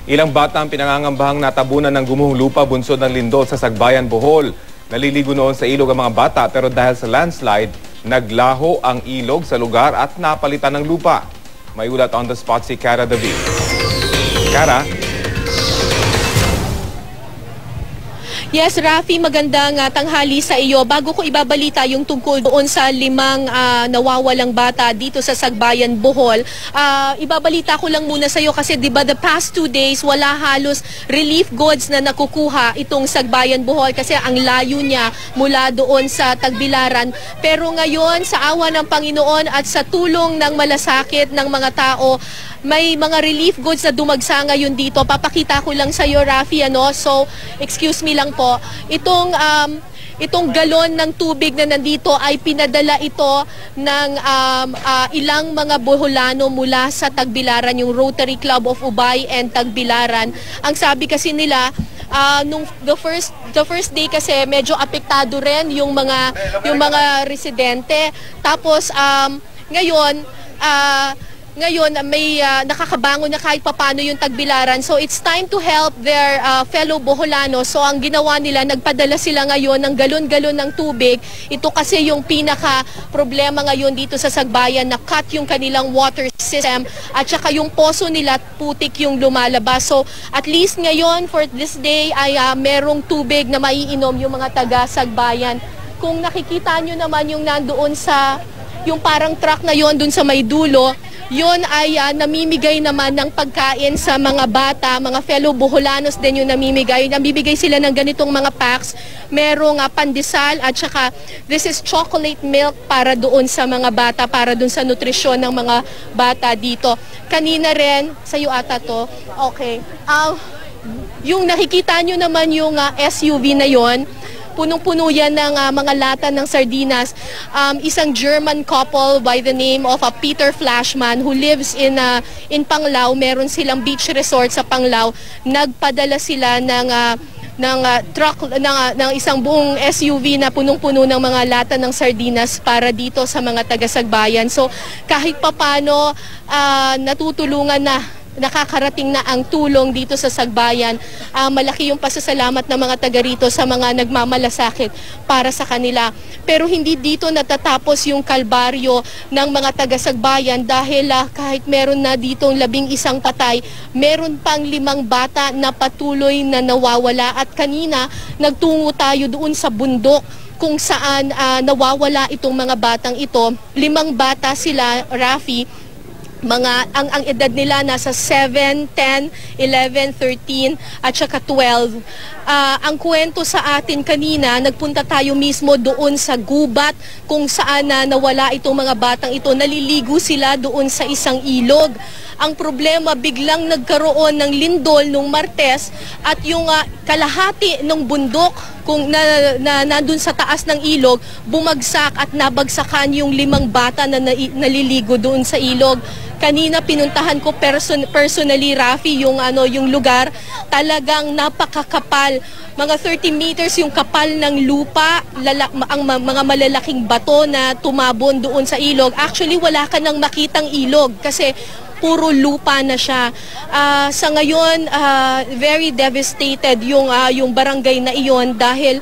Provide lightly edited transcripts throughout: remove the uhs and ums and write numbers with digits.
Ilang bata ang pinangangambahang natabunan ng gumuhong lupa bunsod ng lindol sa Sagbayan, Bohol. Naliligo noon sa ilog ang mga bata pero dahil sa landslide, naglaho ang ilog sa lugar at napalitan ng lupa. May ulat on the spot si Cara David. Cara? Yes, Rafi, magandang tanghali sa iyo. Bago ko ibabalita yung tungkol doon sa 5 nawawalang bata dito sa Sagbayan, Bohol, ibabalita ko lang muna sa iyo kasi 'di ba the past 2 days wala halos relief goods na nakukuha itong Sagbayan, Bohol kasi ang layo niya mula doon sa Tagbilaran. Pero ngayon sa awa ng Panginoon at sa tulong ng malasakit ng mga tao, may mga relief goods na dumagsa ngayon dito. Papakita ko lang sa iyo, Rafi, ano? So, excuse me lang po. Itong galon ng tubig na nandito ay pinadala ito ng ilang mga Boholano mula sa Tagbilaran, yung Rotary Club of Ubay and Tagbilaran. Ang sabi kasi nila, nung the first day kasi medyo apektado rin yung mga residente. Tapos ngayon may nakakabangon na kahit papano yung Tagbilaran. So it's time to help their fellow Boholano. So ang ginawa nila, nagpadala sila ngayon ng galon-galon ng tubig. Ito kasi yung pinaka problema ngayon dito sa Sagbayan, na cut yung kanilang water system at saka yung poso nila putik yung lumalabas. So at least ngayon for this day ay merong tubig na maiinom yung mga taga Sagbayan. Kung nakikita nyo naman yung nandoon sa yung parang truck na yon dun sa may dulo, yon ay namimigay naman ng pagkain sa mga bata, mga fellow Boholanos din yung namimigay. Namibigay sila ng ganitong mga packs. Merong pandesal at saka this is chocolate milk para doon sa mga bata, para doon sa nutrisyon ng mga bata dito. Kanina rin, sa iyo ata to, okay. Yung nakikita nyo naman yung SUV na yon, punong-puno yan ng mga lata ng sardinas. Isang German couple by the name of Peter Flashman who lives in Panglao. Meron silang beach resort sa Panglao. Nagpadala sila ng truck ng isang buong SUV na punong-puno ng mga lata ng sardinas para dito sa mga taga-Sagbayan. So kahit papano natutulungan na, nakakarating na ang tulong dito sa Sagbayan. Malaki yung pasasalamat ng mga taga rito sa mga nagmamalasakit para sa kanila. Pero hindi dito natatapos yung kalbaryo ng mga taga Sagbayan dahil kahit meron na ditong 11 patay, meron pang 5 bata na patuloy na nawawala. At kanina nagtungo tayo doon sa bundok kung saan nawawala itong mga batang ito. 5 bata sila, Rafi. Ang edad nila nasa 7, 10, 11, 13 at saka 12. Ang kwento sa atin kanina, nagpunta tayo mismo doon sa gubat kung saan nawala itong mga batang ito. Naliligo sila doon sa isang ilog. Ang problema, biglang nagkaroon ng lindol nung Martes at yung kalahati ng bundok kung nandun sa taas ng ilog, bumagsak at nabagsakan yung 5 bata na naliligo doon sa ilog. Kanina pinuntahan ko personally, Rafi, yung lugar. Talagang napakakapal. Mga 30 meters yung kapal ng lupa, ang mga malalaking bato na tumabon doon sa ilog. Actually, wala ka nang makitang ilog kasi puro lupa na siya. Sa ngayon, very devastated yung barangay na iyon dahil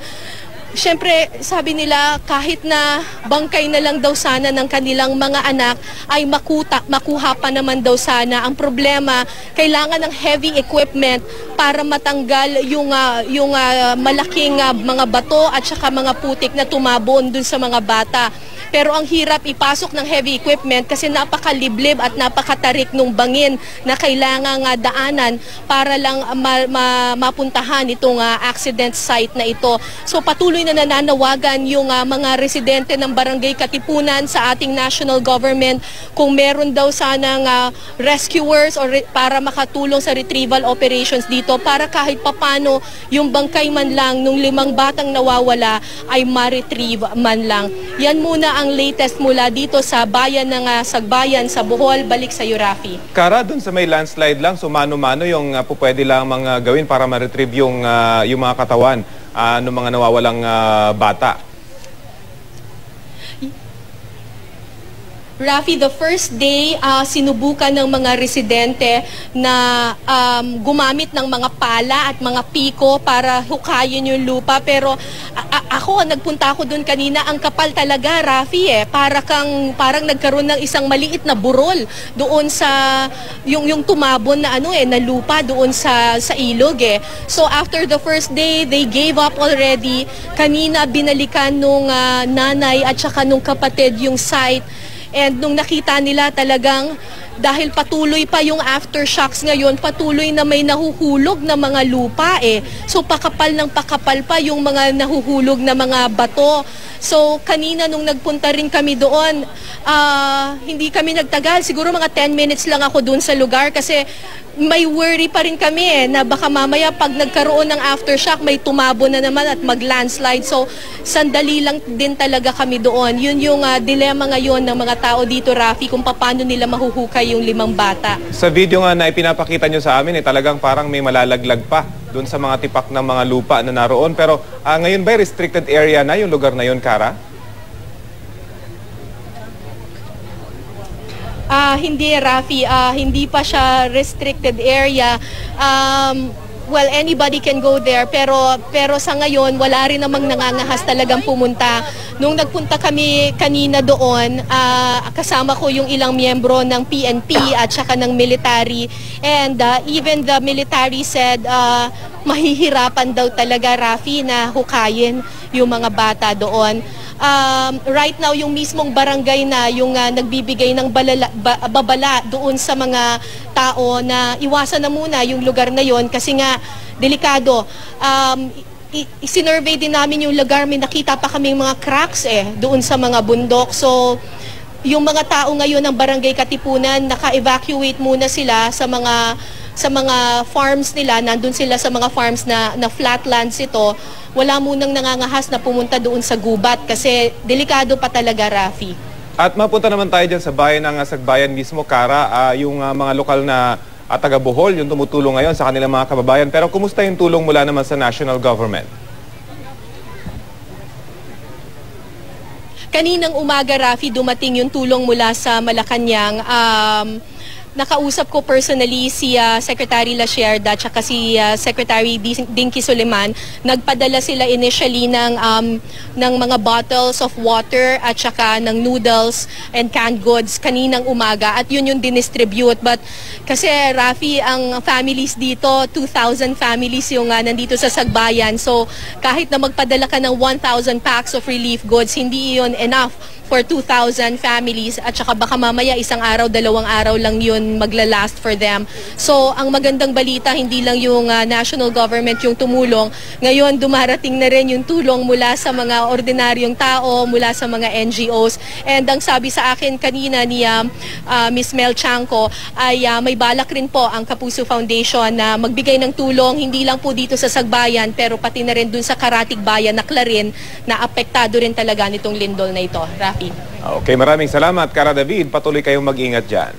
siyempre, sabi nila, kahit na bangkay na lang daw sana ng kanilang mga anak, ay makuha pa naman daw sana. Ang problema, kailangan ng heavy equipment para matanggal yung malaking mga bato at saka mga putik na tumabon dun sa mga bata. Pero ang hirap ipasok ng heavy equipment kasi napakaliblib at napakatarik nung bangin na kailangang daanan para lang mapuntahan itong accident site na ito. So patuloy na nananawagan yung mga residente ng Barangay Katipunan sa ating national government kung meron daw sanang rescuers or para makatulong sa retrieval operations dito para kahit papano yung bangkay man lang nung 5 batang nawawala ay ma-retrieve man lang. Yan muna ang latest mula dito sa bayan ng Sagbayan sa Bohol. Balik sa iyo, Rafi. Cara, dun sa may landslide lang, so mano-mano yung pwede lang mga gawin para ma-retrieve yung mga katawan ng mga nawawalang bata? Rafi, the first day, sinubukan ng mga residente na gumamit ng mga pala at mga piko para hukayin yung lupa. Pero nagpunta ako doon kanina, ang kapal talaga, Rafi, parang nagkaroon ng isang maliit na burol doon sa yung tumabon na na lupa doon sa ilog So after the first day, they gave up already. Kanina binalikan nung nanay at saka nung kapatid yung site. And nung nakita nila talagang dahil patuloy pa yung aftershocks ngayon, patuloy na may nahuhulog na mga lupa So pakapal ng pakapal pa yung mga nahuhulog na mga bato. So kanina nung nagpunta rin kami doon, hindi kami nagtagal. Siguro mga 10 minutes lang ako doon sa lugar kasi may worry pa rin kami na baka mamaya pag nagkaroon ng aftershock may tumabo na naman at mag-landslide. So sandali lang din talaga kami doon. Yun yung dilema ngayon ng mga tao dito, Rafi, kung paano nila mahuhukay yung 5 bata. Sa video nga na ipinapakita nyo sa amin, talagang parang may malalaglag pa doon sa mga tipak ng mga lupa na naroon. Pero ngayon ba restricted area na yung lugar na yun, Kara? Hindi, Rafi. Hindi pa siya restricted area. Well, anybody can go there. Pero sa ngayon, wala rin namang nangangahas talagang pumunta. Nung nagpunta kami kanina doon, kasama ko yung ilang miyembro ng PNP at saka ng military. And even the military said, mahihirapan daw talaga, Rafi, na hukayin yung mga bata doon. Right now, yung mismong barangay na yung nagbibigay ng babala doon sa mga tao na iwasan na muna yung lugar na yon kasi nga delikado. Isinurvey din namin yung lugar, may nakita pa kaming mga cracks doon sa mga bundok. So yung mga tao ngayon ng Barangay Katipunan, naka-evacuate muna sila sa mga farms nila. Nandun sila sa mga farms na flatlands ito. Wala munang nangangahas na pumunta doon sa gubat kasi delikado pa talaga, Rafi. At mapunta naman tayo dyan sa bayan ng Sagbayan mismo, Kara. Yung mga lokal na taga Bohol, yung tumutulong ngayon sa kanilang mga kababayan. Pero kumusta yung tulong mula naman sa national government? Kaninang umaga, Rafi, dumating yung tulong mula sa Malacanang. Nakausap ko personally si Secretary Lasierda at saka si Secretary Dinky Suleman. Nagpadala sila initially ng mga bottles of water at saka ng noodles and canned goods kaninang umaga at yun yung dinistribute. But kasi, Rafi, ang families dito, 2,000 families yung nandito sa Sagbayan. So kahit na magpadala ka ng 1,000 packs of relief goods, hindi yun enough for 2,000 families at saka baka mamaya isang araw, 2 araw lang yun maglalast for them. So ang magandang balita, hindi lang yung national government yung tumulong. Ngayon dumarating na rin yung tulong mula sa mga ordinaryong tao, mula sa mga NGOs. And ang sabi sa akin kanina ni Ms. Mel Chanco ay may balak rin po ang Kapuso Foundation na magbigay ng tulong hindi lang po dito sa Sagbayan pero pati na rin dun sa Karatig Bayan na Clarin na apektado rin talaga nitong lindol na ito. Rafi. Okay, maraming salamat, Kara David. Patuloy kayong mag-ingat dyan.